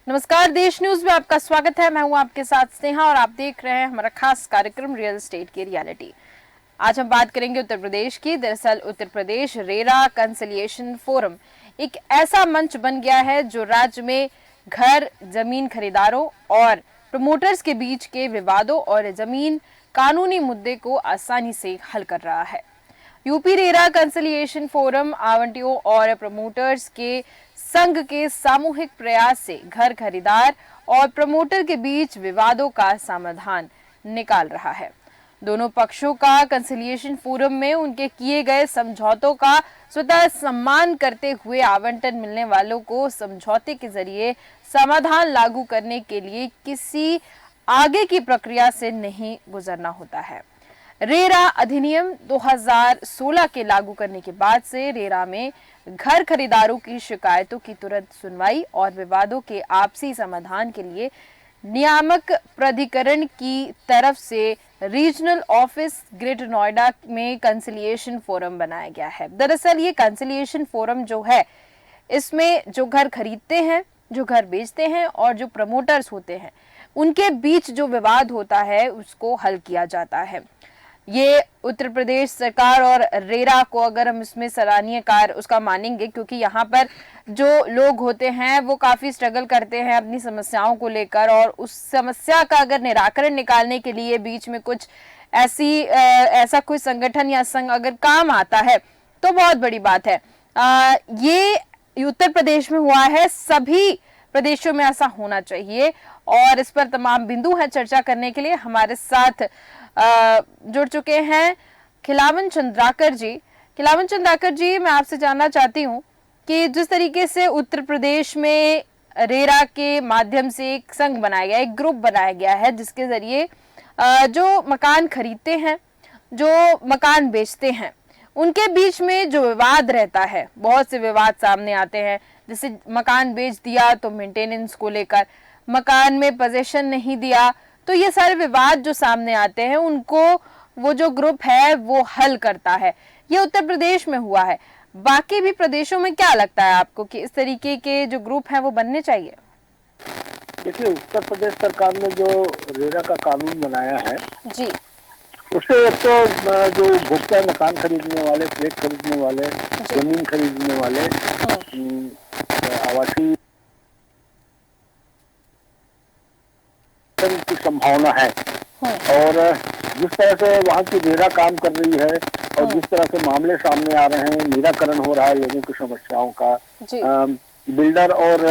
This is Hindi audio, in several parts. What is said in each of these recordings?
नमस्कार, देश न्यूज में आपका स्वागत है। मैं हूं आपके साथ स्नेहा और आप देख रहे हैं हमारा खास कार्यक्रम रियल एस्टेट की रियलिटी। आज हम बात करेंगे उत्तर प्रदेश की। दरअसल Uttar Pradesh RERA conciliation forum एक ऐसा मंच बन गया है जो राज्य में घर, जमीन खरीदारों और प्रमोटर्स के बीच के विवादों और जमीन कानूनी मुद्दे को आसानी से हल कर रहा है। यूपी रेरा कंसिलिएशन फोरम आवंटियों और प्रमोटर्स के संघ के सामूहिक प्रयास से घर खरीदार और प्रमोटर के बीच विवादों का समाधान निकाल रहा है। दोनों पक्षों का कंसिलिएशन फोरम में उनके किए गए समझौतों का स्वतः सम्मान करते हुए आवंटन मिलने वालों को समझौते के जरिए समाधान लागू करने के लिए किसी आगे की प्रक्रिया से नहीं गुजरना होता है। रेरा अधिनियम 2016 के लागू करने के बाद से रेरा में घर खरीदारों की शिकायतों की तुरंत सुनवाई और विवादों के आपसी समाधान के लिए नियामक प्राधिकरण की तरफ से रीजनल ऑफिस ग्रेटर नोएडा में कंसिलिएशन फोरम बनाया गया है। दरअसल ये कंसिलिएशन फोरम जो है, इसमें जो घर खरीदते हैं, जो घर बेचते हैं और जो प्रमोटर्स होते हैं, उनके बीच जो विवाद होता है उसको हल किया जाता है। ये उत्तर प्रदेश सरकार और रेरा को अगर हम इसमें सराहनीय कार्य उसका मानेंगे, क्योंकि यहाँ पर जो लोग होते हैं वो काफी स्ट्रगल करते हैं अपनी समस्याओं को लेकर, और उस समस्या का अगर निराकरण निकालने के लिए बीच में कुछ ऐसा कोई संगठन या संघ अगर काम आता है तो बहुत बड़ी बात है। ये उत्तर प्रदेश में हुआ है, सभी प्रदेशों में ऐसा होना चाहिए। और इस पर तमाम बिंदु है चर्चा करने के लिए। हमारे साथ जुड़ चुके हैं खिलावन चंद्राकर जी। खिलावन चंद्राकर जी, मैं आपसे जानना चाहती हूँ कि जिस तरीके से उत्तर प्रदेश में रेरा के माध्यम से एक संघ बनाया गया, एक ग्रुप बनाया गया है, जिसके जरिए जो मकान खरीदते हैं, जो मकान बेचते हैं, उनके बीच में जो विवाद रहता है, बहुत से विवाद सामने आते हैं। जैसे मकान बेच दिया तो मेंटेनेंस को लेकर, मकान में पोजीशन नहीं दिया, तो ये सारे विवाद जो सामने आते हैं उनको वो जो ग्रुप है वो हल करता है। ये उत्तर प्रदेश में हुआ है। बाकी भी प्रदेशों में क्या लगता है आपको कि इस तरीके के जो ग्रुप हैं वो बनने चाहिए? देखिए, उत्तर प्रदेश सरकार ने जो रेरा का कानून बनाया है जी, उससे एक तो जो उपभोक्ता मकान खरीदने वाले, फ्लैट खरीदने वाले, जमीन खरीदने वाले, आवासीय की संभावना है। और जिस तरह से वहाँ की रेरा काम कर रही है और जिस तरह से मामले सामने आ रहे हैं, निराकरण हो रहा है लोगों की समस्याओं का, बिल्डर और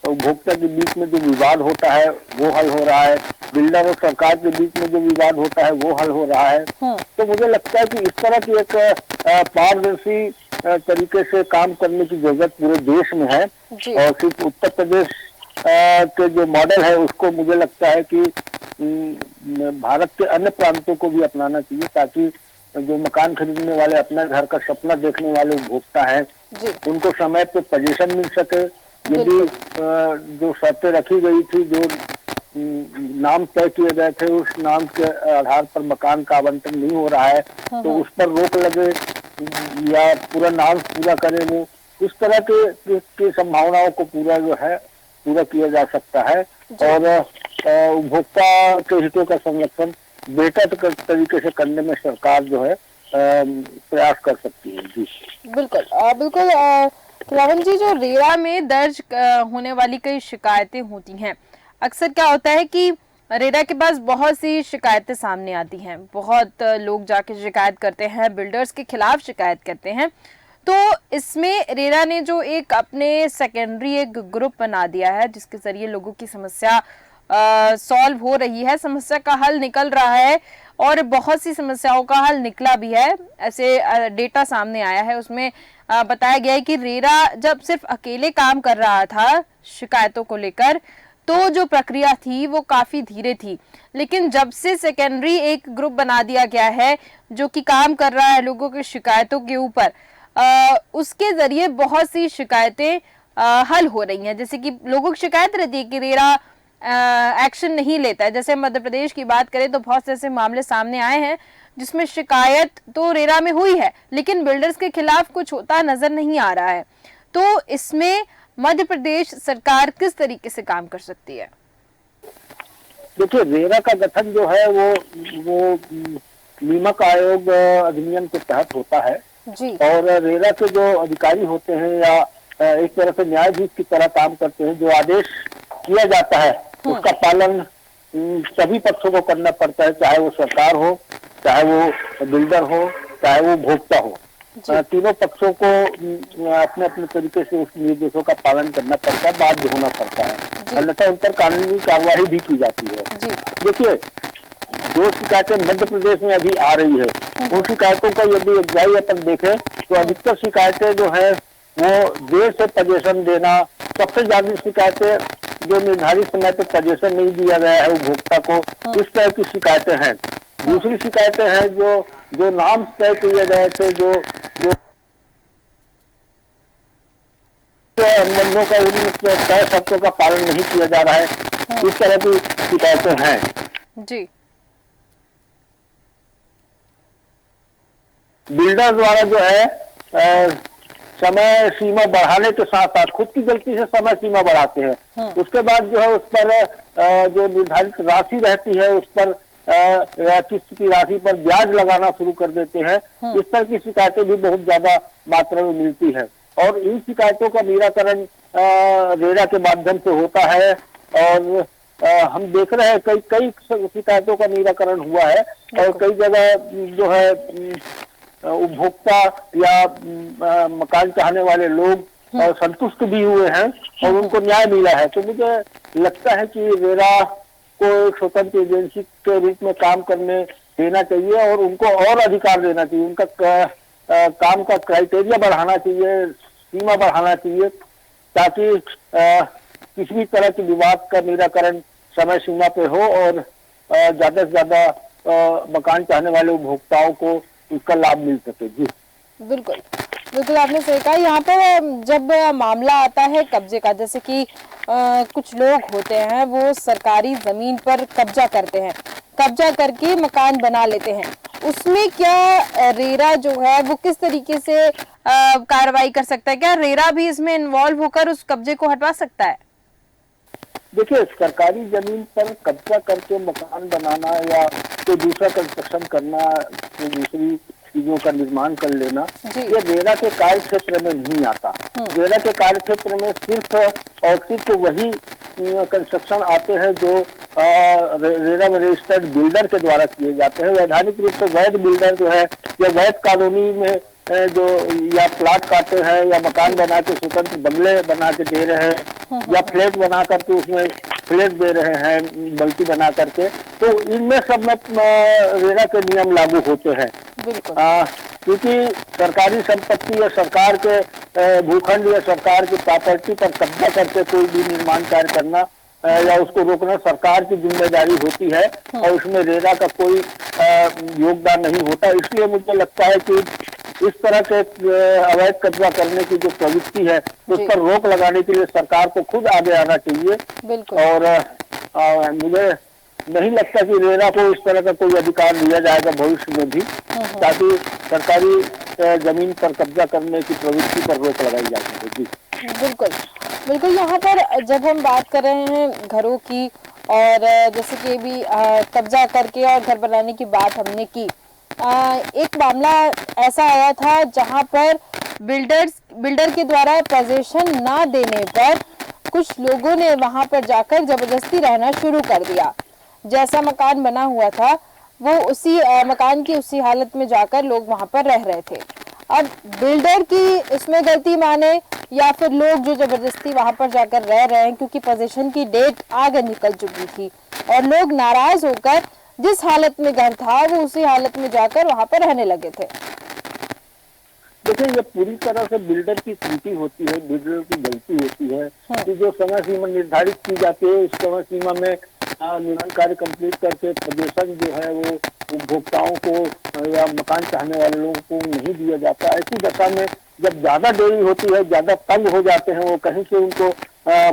उपभोक्ता के बीच में जो विवाद होता है वो हल हो रहा है, बिल्डर और सरकार के बीच में जो विवाद होता है वो हल हो रहा है। तो मुझे लगता है कि इस तरह की एक पारदर्शी तरीके से काम करने की जरूरत पूरे देश में है। और सिर्फ उत्तर प्रदेश के जो मॉडल है उसको मुझे लगता है कि भारत के अन्य प्रांतों को भी अपनाना चाहिए, ताकि जो मकान खरीदने वाले, अपने घर का सपना देखने वाले उपभोक्ता हैं, उनको समय पे पोजीशन मिल सके। यदि जो शर्तें रखी गई थी, जो नाम तय किए गए थे, उस नाम के आधार पर मकान का आवंटन नहीं हो रहा है तो उस पर रोक लगे या पूरा नाम पूरा करे, वो इस तरह की संभावनाओं को पूरा किया जा सकता है। और उपभोक्ता के हितों का संरक्षण बेहतर तरीके से करने में सरकार जो है प्रयास कर सकती है। जी बिल्कुल बिल्कुल। खिलावन जी, जो रेरा में दर्ज होने वाली कई शिकायतें होती हैं, अक्सर क्या होता है कि रेरा के पास बहुत सी शिकायतें सामने आती हैं, बहुत लोग जाके शिकायत करते हैं, बिल्डर्स के खिलाफ शिकायत करते हैं। तो इसमें रेरा ने जो एक अपने सेकेंडरी एक ग्रुप बना दिया है, जिसके जरिए लोगों की समस्या सॉल्व हो रही है, समस्या का हल निकल रहा है और बहुत सी समस्याओं का हल निकला भी है। ऐसे डेटा सामने आया है, उसमें बताया गया है कि रेरा जब सिर्फ अकेले काम कर रहा था शिकायतों को लेकर, तो जो प्रक्रिया थी वो काफी धीरे थी, लेकिन जब से सेकेंडरी एक ग्रुप बना दिया गया है जो कि काम कर रहा है लोगों की शिकायतों के ऊपर, उसके जरिए बहुत सी शिकायतें हल हो रही हैं। जैसे कि लोगों की शिकायत रहती है कि रेरा एक्शन नहीं लेता है। जैसे मध्य प्रदेश की बात करें तो बहुत से ऐसे मामले सामने आए हैं जिसमें शिकायत तो रेरा में हुई है, लेकिन बिल्डर्स के खिलाफ कुछ होता नजर नहीं आ रहा है। तो इसमें मध्य प्रदेश सरकार किस तरीके से काम कर सकती है? देखिए, रेरा का गठन जो है वो नियामक आयोग अधिनियम के तहत होता है जी। और रेरा के जो अधिकारी होते हैं या एक तरह से न्यायाधीश की तरह काम करते हैं, जो आदेश किया जाता है उसका पालन सभी पक्षों को करना पड़ता है, चाहे वो सरकार हो, चाहे वो बिल्डर हो, चाहे वो उपभोक्ता हो। तीनों पक्षों को अपने अपने तरीके से उस निर्देशों का पालन करना पड़ता है, बाध्य होना पड़ता है, अन्यथा उन पर कानूनी कार्रवाई भी की जाती है। देखिए, जो शिकायतें मध्य प्रदेश में अभी आ रही है उन शिकायतों का यदि गहराई अपन देखें तो अधिकतर शिकायतें जो है वो देर से पजेशन देना, सबसे ज्यादा शिकायतें जो निर्धारित समय पर पजेशन नहीं दिया गया है उपभोक्ता को, इस तरह की शिकायतें हैं। दूसरी शिकायतें हैं जो नाम तय किए गए थे, जो अनुबंधों का उन तय शर्तों का पालन नहीं किया जा रहा है, इस तरह की शिकायतें हैं जी। बिल्डर द्वारा जो है समय सीमा बढ़ाने के साथ साथ खुद की गलती से समय सीमा बढ़ाते हैं, उसके बाद जो है उस पर जो निर्धारित राशि रहती है उस पर किस्त की राशि पर ब्याज लगाना शुरू कर देते हैं। इस तरह की शिकायतें भी बहुत ज्यादा मात्रा में मिलती है और इन शिकायतों का निराकरण रेरा के माध्यम से होता है और हम देख रहे हैं कई शिकायतों का निराकरण हुआ है और कई जगह जो है उपभोक्ता या मकान चाहने वाले लोग संतुष्ट भी हुए हैं और उनको न्याय मिला है। तो मुझे लगता है कि रेरा को एक स्वतंत्र एजेंसी के रूप में काम करने देना चाहिए और उनको और अधिकार देना चाहिए, उनका काम का क्राइटेरिया बढ़ाना चाहिए, सीमा बढ़ाना चाहिए, ताकि किसी भी तरह के विवाद का निराकरण समय सीमा पे हो और ज्यादा से ज्यादा मकान चाहने वाले उपभोक्ताओं को उसका लाभ मिल सके। जी बिल्कुल बिल्कुल, आपने सही कहा। यहाँ पर जब मामला आता है कब्जे का, जैसे कि कुछ लोग होते हैं वो सरकारी जमीन पर कब्जा करते हैं, कब्जा करके मकान बना लेते हैं, उसमें क्या रेरा जो है वो किस तरीके से कार्रवाई कर सकता है? क्या रेरा भी इसमें इन्वॉल्व होकर उस कब्जे को हटवा सकता है? देखिए, सरकारी जमीन पर कब्जा करके मकान बनाना या कोई दूसरा कंस्ट्रक्शन करना, कोई दूसरी चीजों का निर्माण कर लेना, ये रेरा के कार्य क्षेत्र में नहीं आता। रेरा के कार्य क्षेत्र में सिर्फ और सिर्फ वही कंस्ट्रक्शन आते हैं जो रेरा में रजिस्टर्ड बिल्डर के द्वारा किए जाते हैं। वैधानिक रूप से वैध बिल्डर जो है या वैध कॉलोनी में जो या प्लाट काटे हैं या मकान बना के स्वतंत्र बंगले बना के दे रहे हैं या फ्लैट बना करके उसमें फ्लैट दे रहे हैं मल्टी बना करके, तो इनमें सब में रेरा के नियम लागू होते हैं। क्योंकि सरकारी संपत्ति या सरकार के भूखंड या सरकार की प्रॉपर्टी पर कब्जा करके कोई भी निर्माण कार्य करना या उसको रोकना सरकार की जिम्मेदारी होती है और उसमें रेरा का कोई योगदान नहीं होता। इसलिए मुझे लगता है कि इस तरह के अवैध कब्जा करने की जो प्रवृत्ति है उस पर रोक लगाने के लिए सरकार को खुद आगे आना चाहिए और मुझे नहीं लगता कि रेरा को इस तरह का कोई अधिकार दिया जाएगा भविष्य में भी, ताकि सरकारी जमीन पर कब्जा करने की प्रवृत्ति पर रोक लगाई जा सके। जी बिल्कुल बिल्कुल। यहाँ पर जब हम बात कर रहे हैं घरों की और जैसे कि भी कब्जा करके और घर बनाने की बात हमने की, एक मामला ऐसा आया था जहां पर बिल्डर के द्वारा पोजीशन ना देने पर कुछ लोगों ने वहां पर जाकर जबरदस्ती रहना शुरू कर दिया। जैसा मकान बना हुआ था वो उसी मकान की उसी हालत में जाकर लोग वहां पर रह रहे थे। अब बिल्डर की इसमें गलती माने या फिर लोग जो जबरदस्ती वहां पर जाकर रह रहे हैं, क्योंकि पोजीशन की डेट आगे निकल चुकी थी और लोग नाराज होकर जिस हालत में घर था वो उसी हालत में जाकर वहां पर रहने लगे थे। देखिए, ये पूरी तरह से बिल्डर की त्रुटि होती है, बिल्डर की गलती होती है कि जो समय सीमा निर्धारित की जाती है उस समय सीमा में निर्माण कार्य कंप्लीट करके पोजीशन जो है वो उपभोक्ताओं को या मकान चाहने वाले लोगों को नहीं दिया जाता। ऐसी दशा में जब ज्यादा देरी होती है, ज्यादा तंग हो जाते हैं, वो कहीं से उनको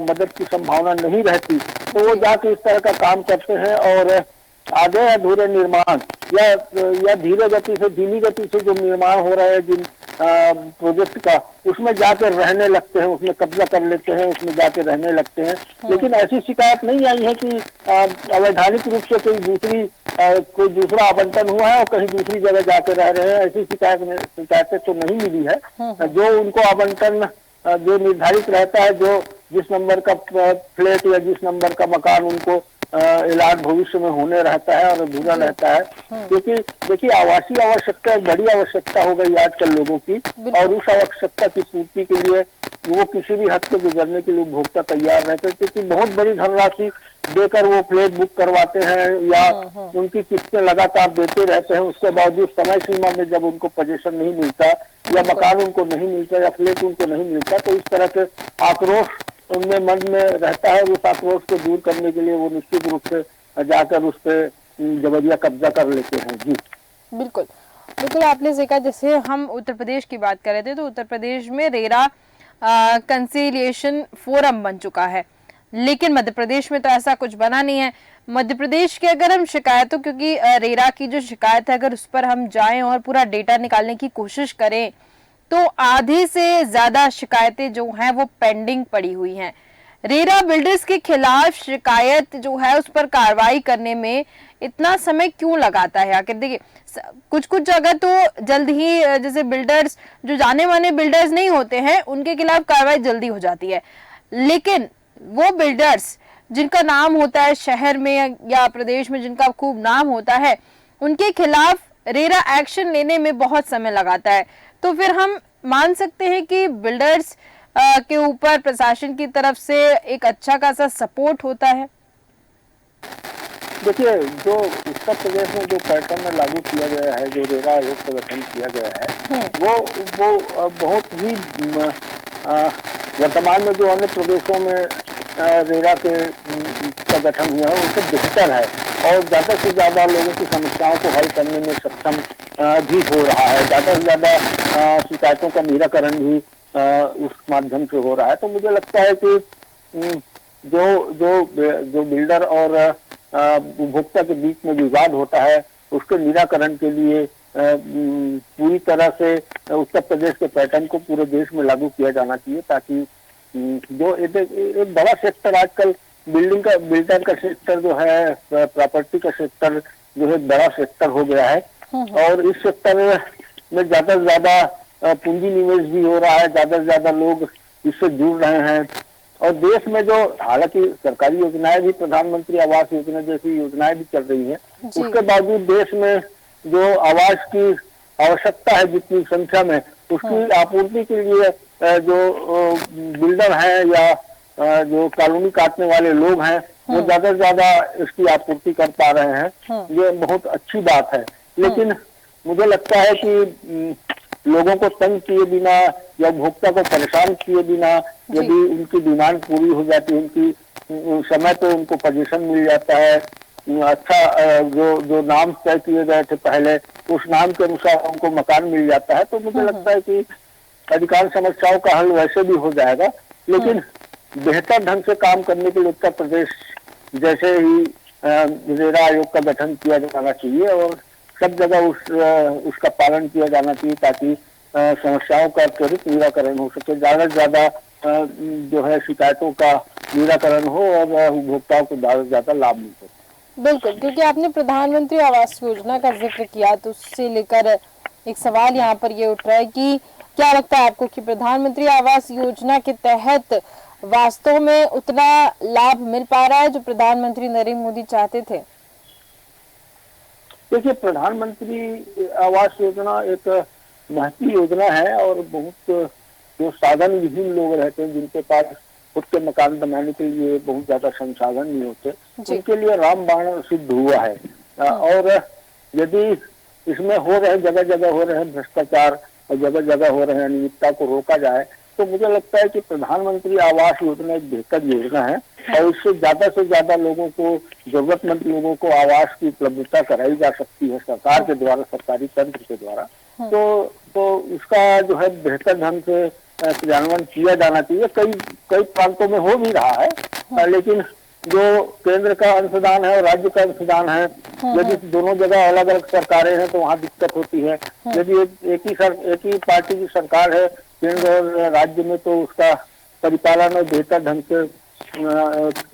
मदद की संभावना नहीं रहती, तो वो जाके इस तरह का काम करते हैं और आधे अधूरे निर्माण या धीरे गति से धीमी गति से जो निर्माण हो रहे हैं, प्रोजेक्ट का, उसमें जाकर रहने लगते हैं, उसमें कब्जा कर लेते हैं, उसमें जाकर रहने लगते हैं। लेकिन ऐसी शिकायत नहीं आई है कि अवैधानिक रूप से कोई दूसरा आवंटन हुआ है और कहीं दूसरी जगह जाके रह रहे हैं। ऐसी शिकायतें तो नहीं मिली है। जो उनको आवंटन जो निर्धारित रहता है, जो जिस नंबर का फ्लैट या जिस नंबर का मकान उनको इलाज भविष्य में होने रहता है और अधूरा रहता है, क्योंकि देखिए आवासीय आवश्यकता एक बड़ी आवश्यकता हो गई आजकल लोगों की, और उस आवश्यकता की पूर्ति के लिए वो किसी भी हद से गुजरने के लिए उपभोक्ता तैयार रहते हैं, क्योंकि बहुत बड़ी धनराशि देकर वो फ्लैट बुक करवाते हैं या उनकी किस्तें लगातार देते रहते हैं। उसके बावजूद समय सीमा में जब उनको पोजीशन नहीं मिलता या मकान उनको नहीं मिलता या फ्लैट उनको नहीं मिलता, तो इस तरह के आक्रोश उनमें मन में रहता है। उस आक्रोश को दूर करने के लिए वो निश्चित रूप से जाकर उस पर जबरिया कब्जा कर लेते हैं। जी बिल्कुल बिल्कुल, आपने देखा जैसे हम उत्तर प्रदेश की बात कर रहे थे, तो उत्तर प्रदेश में रेरा कंसिलिएशन फोरम बन चुका है, लेकिन मध्य प्रदेश में तो ऐसा कुछ बना नहीं है। मध्य प्रदेश के अगर हम शिकायतों, क्योंकि रेरा की जो शिकायत है अगर उस पर हम जाएं और पूरा डेटा निकालने की कोशिश करें तो आधी से ज्यादा शिकायतें जो हैं वो पेंडिंग पड़ी हुई हैं। रेरा बिल्डर्स के खिलाफ शिकायत जो है उस पर कार्रवाई करने में इतना समय क्यों लगाता है? आखिर देखिए कुछ कुछ जगह तो जल्द ही, जैसे बिल्डर्स जो जाने माने बिल्डर्स नहीं होते हैं उनके खिलाफ कार्रवाई जल्दी हो जाती है, लेकिन वो बिल्डर्स जिनका नाम होता है शहर में या प्रदेश में, जिनका खूब नाम होता है, उनके खिलाफ रेरा एक्शन लेने में बहुत समय लगाता है। तो फिर हम मान सकते हैं कि बिल्डर्स के ऊपर प्रशासन की तरफ से एक अच्छा खासा सपोर्ट होता है। देखिए, जो उत्तर प्रदेश में जो पैटर्न लागू किया गया है, जो रेरा आयोग का गठन किया गया है, वो बहुत ही वर्तमान में जो अन्य प्रदेशों में रेरा का गठन हुआ है उससे बेहतर है और ज्यादा से ज्यादा लोगों की समस्याओं को हल करने में सक्षम भी हो रहा है। ज्यादा से ज्यादा शिकायतों का निराकरण भी उस माध्यम से हो रहा है। तो मुझे लगता है कि जो बिल्डर और उपभोक्ता के बीच में विवाद होता है उसके निराकरण के लिए पूरी तरह से उत्तर प्रदेश के पैटर्न को पूरे देश में लागू किया जाना चाहिए, ताकि जो एक बड़ा सेक्टर आजकल बिल्डर का सेक्टर जो है, प्रॉपर्टी का सेक्टर जो है बड़ा सेक्टर हो गया है और इस सेक्टर में ज्यादा से ज्यादा पूंजी निवेश भी हो रहा है, ज्यादा से ज्यादा लोग इससे जुड़ रहे हैं। और देश में जो हालांकि सरकारी योजनाएं भी, प्रधानमंत्री आवास योजना जैसी योजनाएं भी चल रही हैं, उसके बावजूद देश में जो आवास की आवश्यकता है जितनी संख्या में, उसकी आपूर्ति के लिए जो बिल्डर हैं या जो कॉलोनी काटने वाले लोग हैं वो ज्यादा से ज्यादा इसकी आपूर्ति कर पा रहे हैं। ये बहुत अच्छी बात है, लेकिन मुझे लगता है कि लोगों को तंग किए बिना या उपभोक्ता को परेशान किए बिना यदि उनकी डिमांड पूरी हो जाती है, उनकी समय पे उनको पोजीशन मिल जाता है, अच्छा जो नाम तय किए गए थे पहले उस नाम के अनुसार उनको मकान मिल जाता है, तो मुझे लगता है कि अधिकांश समस्याओं का हल वैसे भी हो जाएगा। लेकिन बेहतर ढंग से काम करने के लिए उत्तर प्रदेश जैसे ही रेरा आयोग का गठन किया जाना चाहिए और सब जगह उसका पालन किया जाना चाहिए, ताकि समस्याओं का त्वरित निराकरण हो सके, ज्यादा से ज्यादा जो है शिकायतों का निराकरण हो और उपभोक्ताओं को ज्यादा से ज्यादा लाभ मिल सके। बिल्कुल, क्योंकि आपने प्रधानमंत्री आवास योजना का जिक्र किया तो उससे लेकर एक सवाल यहाँ पर ये उठ रहा है कि क्या लगता है आपको कि प्रधानमंत्री आवास योजना के तहत वास्तव में उतना लाभ मिल पा रहा है जो प्रधानमंत्री नरेंद्र मोदी चाहते थे? देखिए, प्रधानमंत्री आवास योजना एक महत्वपूर्ण योजना है और बहुत जो साधन विहीन लोग रहते हैं जिनके पास खुद के मकान बनाने के लिए बहुत ज्यादा संसाधन नहीं होते, उनके लिए रामबाण सिद्ध हुआ है। और यदि इसमें हो रहे जगह जगह हो रहे भ्रष्टाचार और जगह जगह हो रहे अनियमितता को रोका जाए तो मुझे लगता है कि प्रधानमंत्री आवास योजना एक बेहतर योजना है और इससे से ज्यादा लोगों को, जरूरतमंद लोगों को आवास की उपलब्धता कराई जा सकती है सरकार के द्वारा, सरकारी तंत्र के द्वारा। तो इसका जो है बेहतर ढंग से क्रियान्वयन किया जाना चाहिए। कई प्रांतों में हो भी रहा है, लेकिन जो केंद्र का अंशदान है और राज्य का अंशदान है यदि दोनों जगह अलग अलग सरकारें हैं तो वहाँ दिक्कत होती है। यदि एक ही पार्टी की सरकार है केंद्र और राज्य में, तो उसका परिपालन और बेहतर ढंग से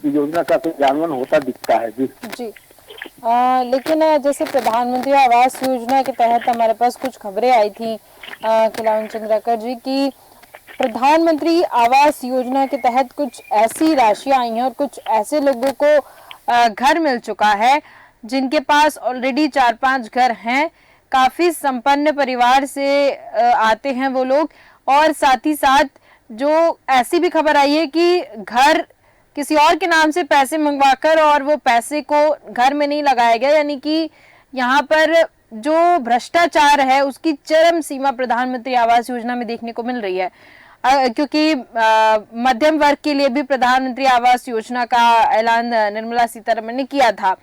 योजना का क्रियान्वयन होता दिखता है। जी जी। लेकिन जैसे प्रधानमंत्री आवास योजना के तहत हमारे पास कुछ खबरें आई थी खिलावन चंद्राकर जी की, प्रधानमंत्री आवास योजना के तहत कुछ ऐसी राशियां आई हैं और कुछ ऐसे लोगों को घर मिल चुका है जिनके पास ऑलरेडी 4-5 घर हैं, काफी संपन्न परिवार से आते हैं वो लोग। और साथ ही साथ जो ऐसी भी खबर आई है कि घर किसी और के नाम से पैसे मंगवाकर और वो पैसे को घर में नहीं लगाया गया, यानी कि यहाँ पर जो भ्रष्टाचार है उसकी चरम सीमा प्रधानमंत्री आवास योजना में देखने को मिल रही है। क्योंकि मध्यम वर्ग के लिए भी प्रधानमंत्री आवास योजना का ऐलान निर्मला सीतारमण ने किया था।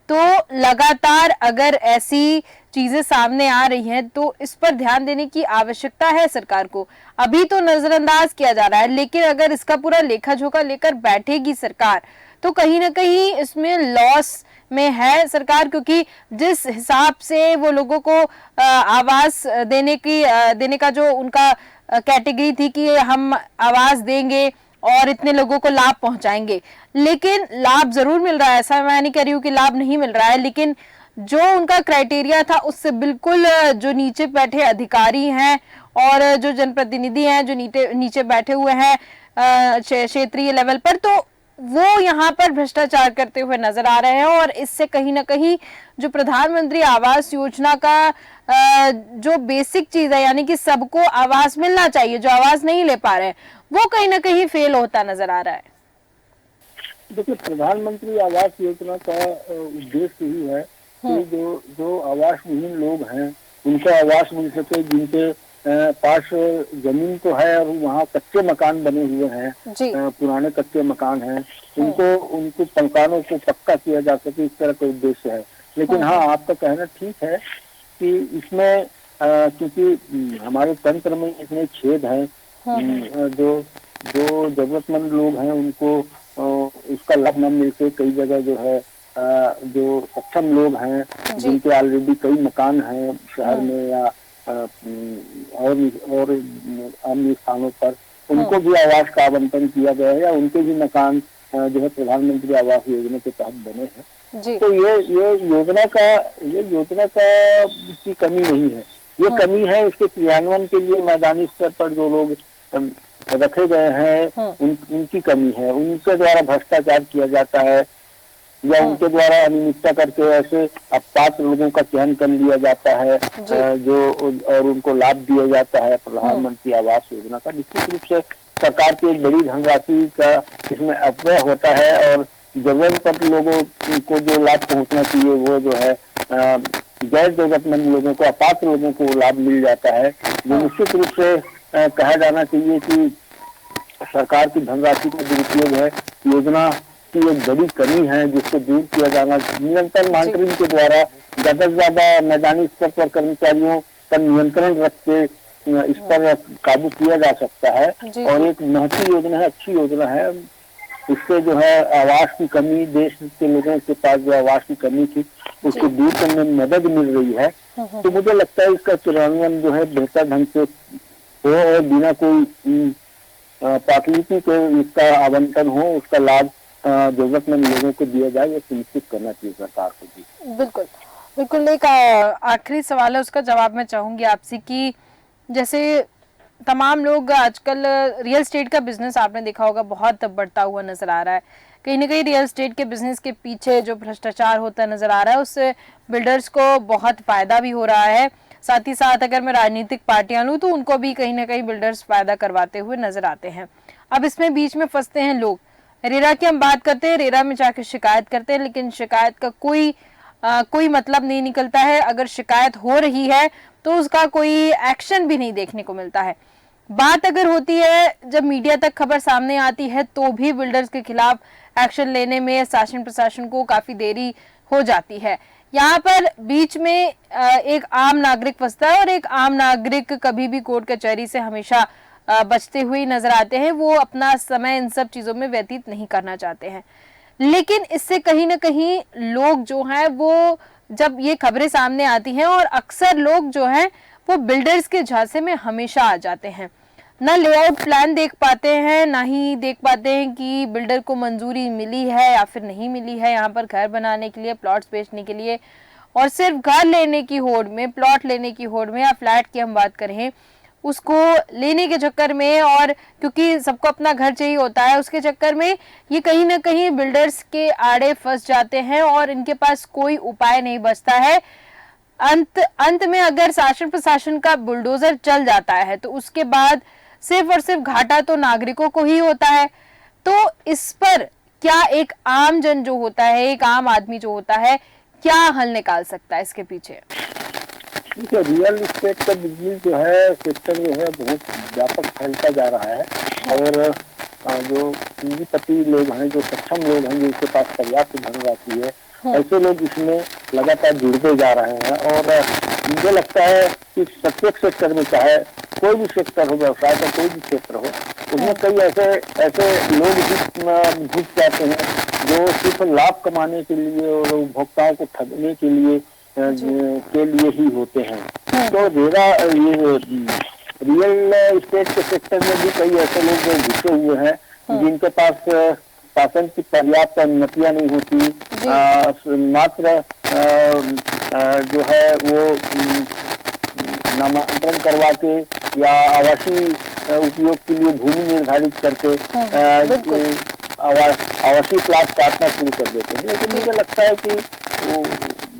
तो लगातार अगर ऐसी चीजें सामने आ रही हैं तो इस पर ध्यान देने की आवश्यकता है सरकार को। अभी तो नजरअंदाज किया जा रहा है, लेकिन अगर इसका पूरा लेखा जोखा लेकर बैठेगी सरकार तो कहीं ना कहीं इसमें लॉस में है सरकार, क्योंकि जिस हिसाब से वो लोगों को आवास देने का जो उनका कैटेगरी थी कि हम आवास देंगे और इतने लोगों को लाभ पहुंचाएंगे, लेकिन लाभ जरूर मिल रहा है, ऐसा मैं नहीं कह रही हूँ कि लाभ नहीं मिल रहा है, लेकिन जो उनका क्राइटेरिया था उससे बिल्कुल जो नीचे बैठे अधिकारी हैं और जो जनप्रतिनिधि हैं जो नीचे बैठे हुए हैं क्षेत्रीय लेवल पर, तो वो यहाँ पर भ्रष्टाचार करते हुए नजर आ रहे हैं। और इससे कहीं ना कहीं जो प्रधानमंत्री आवास योजना का जो बेसिक चीज है, यानी कि सबको आवास मिलना चाहिए, जो आवास नहीं ले पा रहे हैं, वो कहीं ना कहीं फेल होता नजर आ रहा है। देखिए, प्रधानमंत्री आवास योजना का उद्देश्य ही है कि जो आवास विहीन लोग हैं उनको आवास मिल सके, जिनके पास जमीन तो है और वहाँ कच्चे मकान बने हुए हैं, पुराने कच्चे मकान हैं, उनको मकानों को पक्का किया जा सके, इस तरह का उद्देश्य है। लेकिन हाँ, आपका कहना ठीक है कि इसमें क्योंकि हमारे तंत्र में इतने छेद हैं, जो जरूरतमंद लोग हैं उनको उसका लाभ न मिल के, कई जगह जो है जो सक्षम लोग हैं जिनके ऑलरेडी कई मकान हैं शहर में या और अन्य स्थानों पर, उनको भी आवास का आवंटन किया गया है या उनके भी मकान जो है प्रधानमंत्री आवास योजना के तहत बने हैं। तो ये योजना का की कमी नहीं है, ये कमी है इसके क्रियान्वयन के लिए मैदानी स्तर पर जो लोग रखे गए हैं उनकी कमी है। उनके द्वारा भ्रष्टाचार किया जाता है या उनके द्वारा अनियमितता करके ऐसे अपात्र लोगों का चयन कर लिया जाता है जो और उनको लाभ दिया जाता है प्रधानमंत्री आवास योजना का। निश्चित रूप से सरकार की एक बड़ी धनराशि का इसमें अपव्यय होता है और जरूरतमंद लोगों को जो लाभ पहुंचना चाहिए वो जो है गैर जरूरतमंद लोगों को, अपात्र लोगों को लाभ मिल जाता है। जो निश्चित रूप से कहा जाना चाहिए कि सरकार की धनराशि का दुरुपयोग है, योजना की एक बड़ी कमी है जिसको दूर किया जाना। निरंतर मॉनिटरिंग के द्वारा ज्यादा से ज्यादा मैदानी स्तर पर कर्मचारियों पर नियंत्रण रख के इस पर काबू किया जा सकता है और एक महत्वपूर्ण योजना है, अच्छी योजना है। इससे जो है आवास की कमी, देश के लोगों के पास जो आवास की कमी थी उसको दूर करने में मदद मिल रही है। तो मुझे लगता है इसका क्रियान्वयन जो है बेहतर ढंग से हो और बिना कोई पाटलिपि के इसका आवंटन हो, उसका लाभ जरूरतमंद लोगों को दिया जाए, ये सुनिश्चित करना चाहिए सरकार को। जी बिल्कुल बिल्कुल। एक आखिरी सवाल है, उसका जवाब मैं चाहूंगी आपसे कि जैसे तमाम लोग आजकल रियल एस्टेट का बिजनेस आपने देखा होगा बहुत बढ़ता हुआ नजर आ रहा है, कहीं ना कहीं रियल एस्टेट के बिजनेस के पीछे जो भ्रष्टाचार होता नजर आ रहा है उससे बिल्डर्स को बहुत फायदा भी हो रहा है। साथ ही साथ अगर मैं राजनीतिक पार्टियां लूं तो उनको भी कहीं ना कहीं बिल्डर्स फायदा करवाते हुए नजर आते हैं। अब इसमें बीच में फंसते हैं लोग। रेरा की हम बात करते हैं, रेरा में जाकर शिकायत करते हैं, लेकिन शिकायत का कोई मतलब नहीं निकलता है। अगर शिकायत हो रही है तो उसका कोई एक्शन भी नहीं देखने को मिलता है। बात अगर होती है जब मीडिया तक खबर सामने आती है तो भी बिल्डर्स के खिलाफ एक्शन लेने में शासन प्रशासन को काफी देरी हो जाती है। यहाँ पर बीच में एक आम नागरिक फंसता है और एक आम नागरिक कभी भी कोर्ट कचहरी से हमेशा बचते हुए नजर आते हैं। वो अपना समय इन सब चीजों में व्यतीत नहीं करना चाहते हैं, लेकिन इससे कहीं ना कहीं लोग जो हैं वो जब ये खबरें सामने आती हैं और अक्सर लोग जो हैं वो बिल्डर्स के झांसे में हमेशा आ जाते हैं, ना लेआउट प्लान देख पाते हैं, ना ही देख पाते हैं कि बिल्डर को मंजूरी मिली है या फिर नहीं मिली है यहाँ पर घर बनाने के लिए, प्लॉट्स बेचने के लिए, और सिर्फ घर लेने की होड़ में, प्लॉट लेने की होड़ में या फ्लैट की हम बात करें उसको लेने के चक्कर में, और क्योंकि सबको अपना घर चाहिए होता है उसके चक्कर में ये कहीं ना कहीं बिल्डर्स के आड़े फंस जाते हैं और इनके पास कोई उपाय नहीं बचता है। अंत में अगर शासन प्रशासन का बुलडोजर चल जाता है तो उसके बाद सिर्फ और सिर्फ घाटा तो नागरिकों को ही होता है। तो इस पर क्या एक आम जन जो होता है, एक आम आदमी जो होता है, क्या हल निकाल सकता है इसके पीछे? ठीक है, रियल इस्टेट का बिजनेस जो है, सेक्टर जो है बहुत व्यापक फैलता जा रहा है और जो पूंजीपति लोग हैं, जो सक्षम लोग हैं, जिनके पास पर्याप्त धनराशि है, ऐसे लोग इसमें लगातार जुड़ते जा रहे हैं। और मुझे लगता है कि प्रत्येक सेक्टर में, चाहे कोई भी सेक्टर हो, व्यवसाय का कोई भी क्षेत्र हो, उसमें कई ऐसे लोग घुस जाते हैं जो सिर्फ लाभ कमाने के लिए और उपभोक्ताओं को ठगने के लिए ही होते हैं। तो ये रियल एस्टेट के सेक्टर में भी कई ऐसे लोग जो घुसे हुए हैं, जिनके पास शासन की पर्याप्त अनुमतियां नहीं होती, मात्र जो है वो नामांतरण करवा के या आवासीय उपयोग के लिए भूमि निर्धारित करके आवासीय प्लाट काटना शुरू कर देते हैं। लेकिन मुझे लगता है कि वो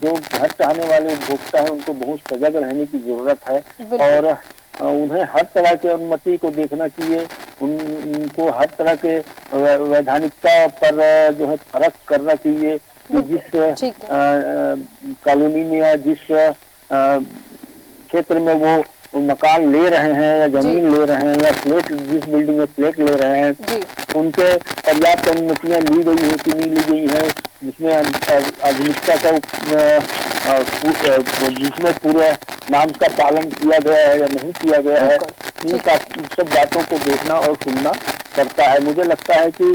जो घर चाहने वाले उपभोक्ता है उनको बहुत सजग रहने की जरूरत है और उन्हें हर तरह की अनुमति को देखना चाहिए, उनको हर तरह के वैधानिकता पर जो है परख करना चाहिए कि जिस कॉलोनी में या जिस क्षेत्र में वो मकान ले रहे हैं या जमीन ले रहे हैं या फ्लैट, जिस बिल्डिंग में फ्लैट ले रहे हैं, उनके पर्याप्त अनुमतियां ली गई है कि नहीं ली गई है, जिसमें आधुनिकता का जिसमें पूरे नाम का पालन किया गया है या नहीं किया गया है, इन सब बातों को देखना और सुनना पड़ता है। मुझे लगता है कि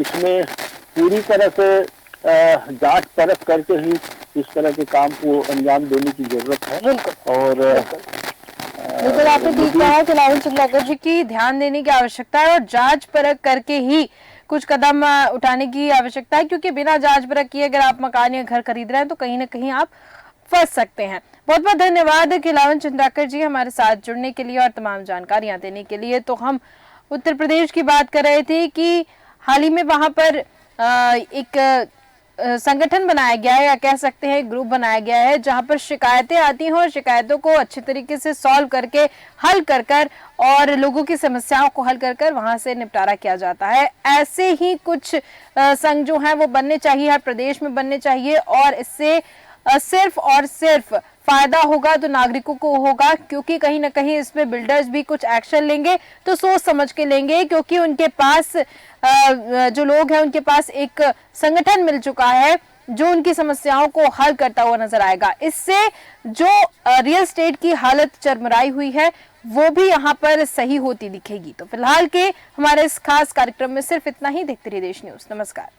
इसमें पूरी तरह से जांच परख करके ही इस तरह के काम को अंजाम देने की जरूरत है। और बिल्कुल आपने ठीक कहा खिलावन चंद्राकर जी की ध्यान देने की आवश्यकता है और जांच परख करके ही कुछ कदम उठाने की आवश्यकता है, क्योंकि बिना जांच परख किए अगर आप मकान या घर खरीद रहे हैं तो कहीं ना कहीं आप फंस सकते हैं। बहुत बहुत धन्यवाद खिलावन चंद्राकर जी हमारे साथ जुड़ने के लिए और तमाम जानकारियां देने के लिए। तो हम उत्तर प्रदेश की बात कर रहे थे कि हाल ही में वहां पर एक संगठन बनाया गया है या कह सकते हैं ग्रुप बनाया गया है जहां पर शिकायतें आती हैं और शिकायतों को अच्छे तरीके से सॉल्व करके हल कर और लोगों की समस्याओं को हल कर वहां से निपटारा किया जाता है। ऐसे ही कुछ संघ जो हैं वो बनने चाहिए, हर प्रदेश में बनने चाहिए और इससे सिर्फ और सिर्फ फायदा होगा तो नागरिकों को होगा, क्योंकि कहीं ना कहीं इसमें बिल्डर्स भी कुछ एक्शन लेंगे तो सोच समझ के लेंगे, क्योंकि उनके पास जो लोग हैं उनके पास एक संगठन मिल चुका है जो उनकी समस्याओं को हल करता हुआ नजर आएगा। इससे जो रियल एस्टेट की हालत चरमराई हुई है वो भी यहाँ पर सही होती दिखेगी। तो फिलहाल के हमारे इस खास कार्यक्रम में सिर्फ इतना ही। देखते रहिए देश न्यूज। नमस्कार।